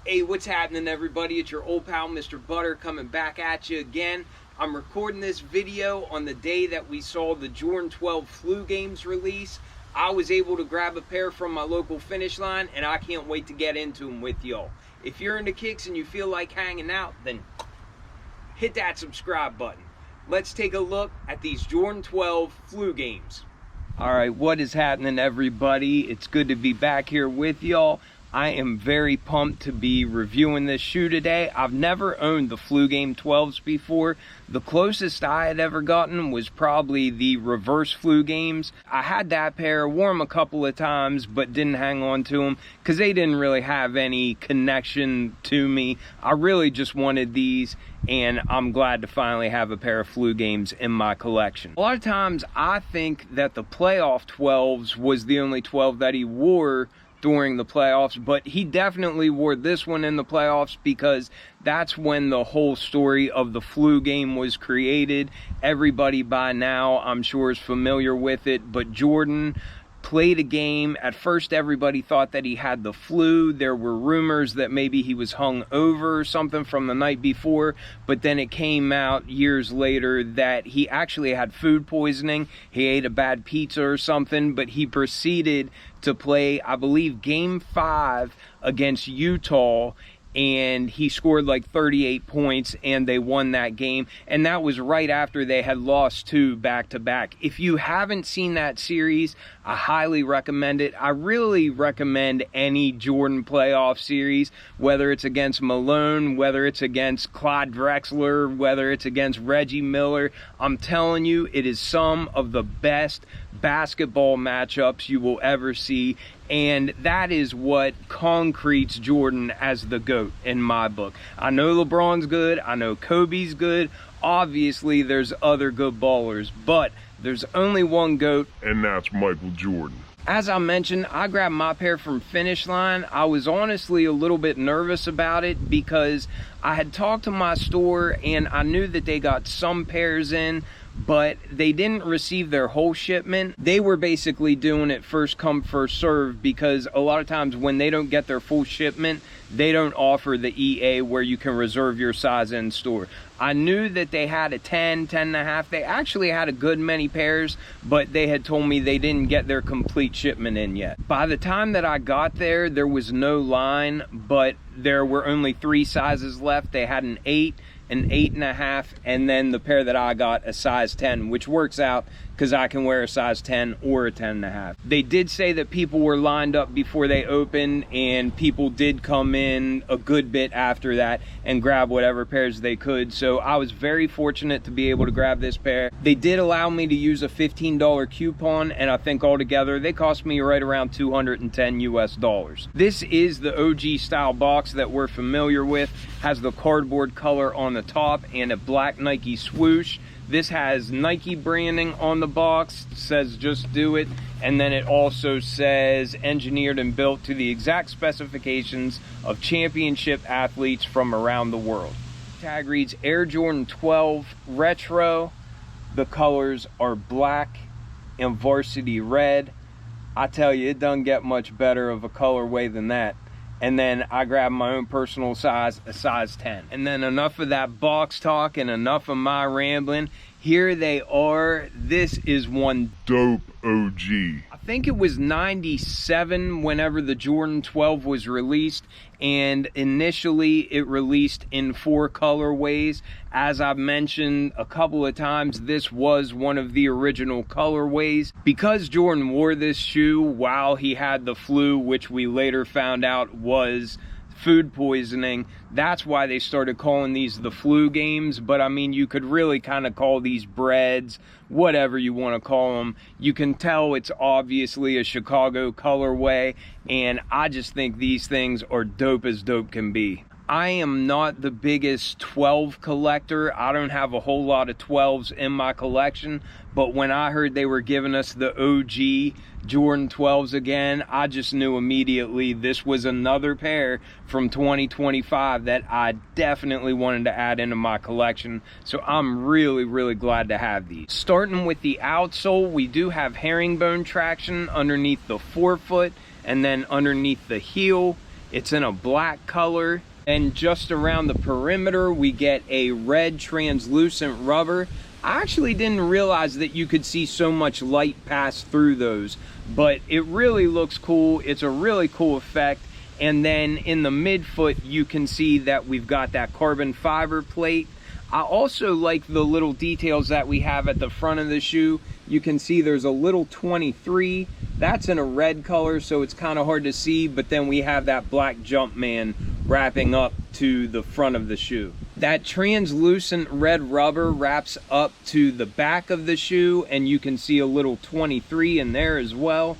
Hey, what's happening, everybody? It's your old pal, Mr. Butter, coming back at you again. I'm recording this video on the day that we saw the Jordan 12 Flu Games release. I was able to grab a pair from my local Finish Line, and I can't wait to get into them with y'all. If you're into kicks and you feel like hanging out, then hit that subscribe button. Let's take a look at these Jordan 12 Flu Games. All right, what is happening, everybody? It's good to be back here with y'all. I am very pumped to be reviewing this shoe today. I've never owned the Flu Game 12s before. The closest I had ever gotten was probably the reverse Flu Games. I had that pair, wore them a couple of times, but didn't hang on to them because they didn't really have any connection to me. I really just wanted these, and I'm glad to finally have a pair of Flu Games in my collection. A lot of times I think that the playoff 12s was the only 12 that he wore during the playoffs, but he definitely wore this one in the playoffs because that's when the whole story of the Flu Game was created. Everybody by now, I'm sure, is familiar with it, but Jordan played a game. At first, everybody thought that he had the flu. There were rumors that maybe he was hung over or something from the night before, but then it came out years later that he actually had food poisoning. He ate a bad pizza or something, but he proceeded to play, I believe, Game 5 against Utah, and he scored like 38 points and they won that game, and that was right after they had lost 2 back-to-back. If you haven't seen that series, I highly recommend it. I really recommend any Jordan playoff series, whether it's against Malone, whether it's against Clyde Drexler, whether it's against Reggie Miller. I'm telling you, it is some of the best basketball matchups you will ever see, and that is what concretes Jordan as the GOAT in my book. I know LeBron's good, I know Kobe's good, obviously there's other good ballers, but there's only one GOAT, and that's Michael Jordan. As I mentioned, I grabbed my pair from Finish Line. I was honestly a little bit nervous about it because I had talked to my store and I knew that they got some pairs in, but they didn't receive their whole shipment. They were basically doing it first come, first serve, because a lot of times when they don't get their full shipment, they don't offer the EA where you can reserve your size in store. I knew that they had a 10, 10 and a half. They actually had a good many pairs, but they had told me they didn't get their complete shipment in yet. By the time that I got there, there was no line, but there were only 3 sizes left. They had an 8, an 8 and a half, and then the pair that I got, a size 10, which works out because I can wear a size 10 or a 10 and a half. They did say that people were lined up before they opened, and people did come in a good bit after that and grab whatever pairs they could. So I was very fortunate to be able to grab this pair. They did allow me to use a $15 coupon, and I think altogether they cost me right around $210 US. This is the OG style box that we're familiar with. Has the cardboard color on the top and a black Nike swoosh. This has Nike branding on the box, says just do it, and then it also says engineered and built to the exact specifications of championship athletes from around the world. Tag reads Air Jordan 12 Retro. The colors are black and varsity red. I tell you, it doesn't get much better of a colorway than that. And then I grabbed my own personal size, a size 10. And then enough of that box talk and enough of my rambling. Here they are. This is one Dope OG. I think it was 97 whenever the Jordan 12 was released, and initially it released in 4 colorways. As I've mentioned a couple of times, this was one of the original colorways. Because Jordan wore this shoe while he had the flu, which we later found out was food poisoning, that's why they started calling these the Flu Games. But I mean, you could really kind of call these breads, whatever you want to call them. You can tell it's obviously a Chicago colorway, and I just think these things are dope as dope can be. I am not the biggest 12 collector. I don't have a whole lot of 12s in my collection, but when I heard they were giving us the OG Jordan 12s again, I just knew immediately this was another pair from 2025 that I definitely wanted to add into my collection. So I'm really glad to have these. Starting with the outsole, we do have herringbone traction underneath the forefoot and then underneath the heel. It's in a black color. And just around the perimeter, we get a red translucent rubber. I actually didn't realize that you could see so much light pass through those, but it really looks cool. It's a really cool effect. And then in the midfoot, you can see that we've got that carbon fiber plate. I also like the little details that we have at the front of the shoe. You can see there's a little 23. That's in a red color, so it's kind of hard to see, but then we have that black Jumpman wrapping up to the front of the shoe. That translucent red rubber wraps up to the back of the shoe, and you can see a little 23 in there as well.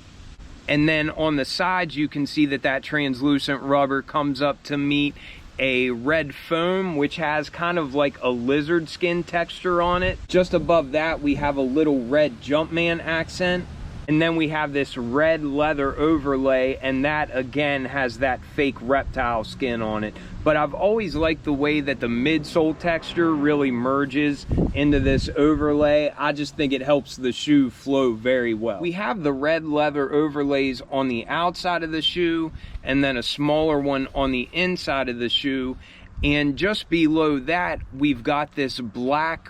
And then on the sides, you can see that that translucent rubber comes up to meet a red foam, which has kind of like a lizard skin texture on it. Just above that, we have a little red Jumpman accent. And then we have this red leather overlay, and that again has that fake reptile skin on it. But I've always liked the way that the midsole texture really merges into this overlay. I just think it helps the shoe flow very well. We have the red leather overlays on the outside of the shoe, and then a smaller one on the inside of the shoe. And just below that, we've got this black,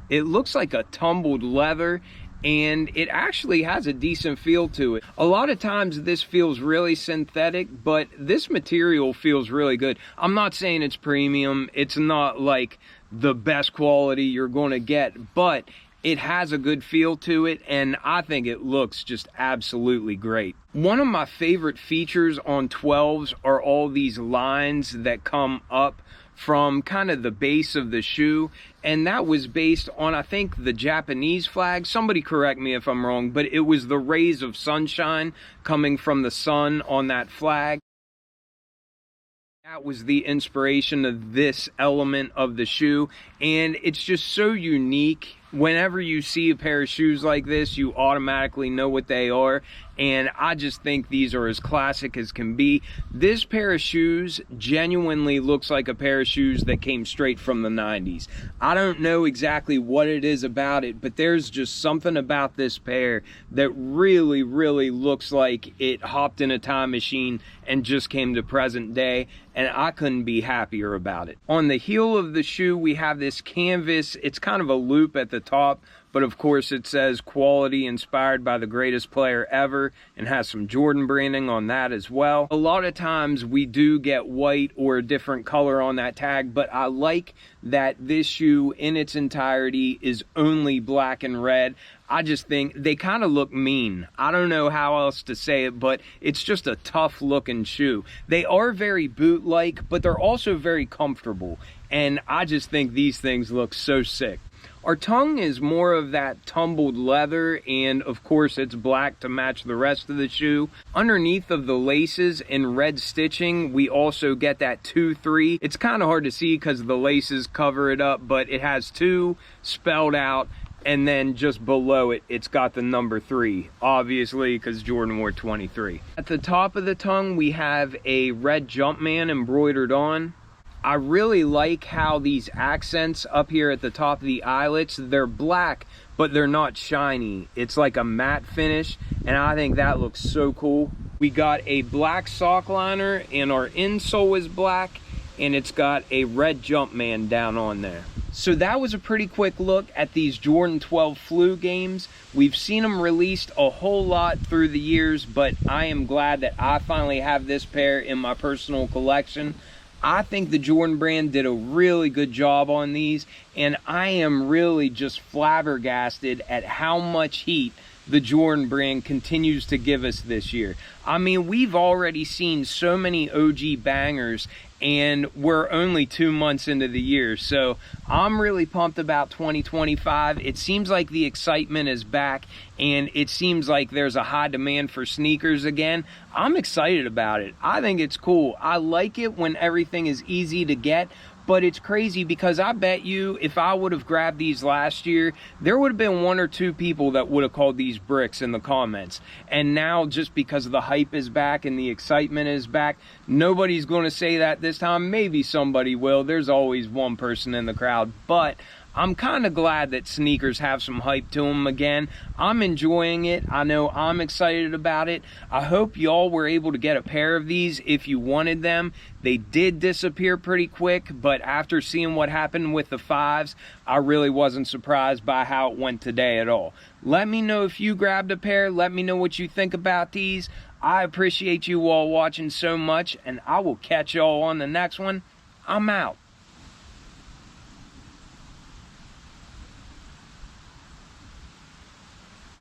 it looks like a tumbled leather, and it actually has a decent feel to it. A lot of times this feels really synthetic, but this material feels really good. I'm not saying it's premium. It's not like the best quality you're going to get, but it has a good feel to it, and I think it looks just absolutely great. One of my favorite features on 12s are all these lines that come up from kind of the base of the shoe, and that was based on, I think, the Japanese flag. Somebody correct me if I'm wrong, but it was the rays of sunshine coming from the sun on that flag. That was the inspiration of this element of the shoe, and it's just so unique. Whenever you see a pair of shoes like this, you automatically know what they are, and I just think these are as classic as can be. This pair of shoes genuinely looks like a pair of shoes that came straight from the 90s. I don't know exactly what it is about it, but there's just something about this pair that really, really looks like it hopped in a time machine and just came to present day, and I couldn't be happier about it. On the heel of the shoe, we have this canvas. It's kind of a loop at the top, but of course it says quality inspired by the greatest player ever, and has some Jordan branding on that as well. A lot of times we do get white or a different color on that tag, but I like that this shoe in its entirety is only black and red. I just think they kind of look mean. I don't know how else to say it, but it's just a tough looking shoe. They are very boot-like, but they're also very comfortable, and I just think these things look so sick. Our tongue is more of that tumbled leather, and of course it's black to match the rest of the shoe. Underneath of the laces in red stitching, we also get that 2-3. It's kind of hard to see because the laces cover it up, but it has 2 spelled out, and then just below it, it's got the number 3, obviously because Jordan wore 23. At the top of the tongue, we have a red Jumpman embroidered on. I really like how these accents up here at the top of the eyelets, they're black, but they're not shiny. It's like a matte finish, and I think that looks so cool. We got a black sock liner, and our insole is black, and it's got a red Jumpman down on there. So that was a pretty quick look at these Jordan 12 Flu games. We've seen them released a whole lot through the years, but I am glad that I finally have this pair in my personal collection. I think the Jordan brand did a really good job on these, and I am really just flabbergasted at how much heat the Jordan brand continues to give us this year. I mean, we've already seen so many OG bangers, and we're only 2 months into the year, so I'm really pumped about 2025. It seems like the excitement is back, and it seems like there's a high demand for sneakers again. I'm excited about it. I think it's cool. I like it when everything is easy to get, but it's crazy because I bet you if I would have grabbed these last year, there would have been 1 or 2 people that would have called these bricks in the comments. And now, just because the hype is back and the excitement is back, nobody's going to say that this time. Maybe somebody will. There's always one person in the crowd. But I'm kind of glad that sneakers have some hype to them again. I'm enjoying it. I know I'm excited about it. I hope y'all were able to get a pair of these if you wanted them. They did disappear pretty quick, but after seeing what happened with the 5s, I really wasn't surprised by how it went today at all. Let me know if you grabbed a pair. Let me know what you think about these. I appreciate you all watching so much, and I will catch y'all on the next one. I'm out.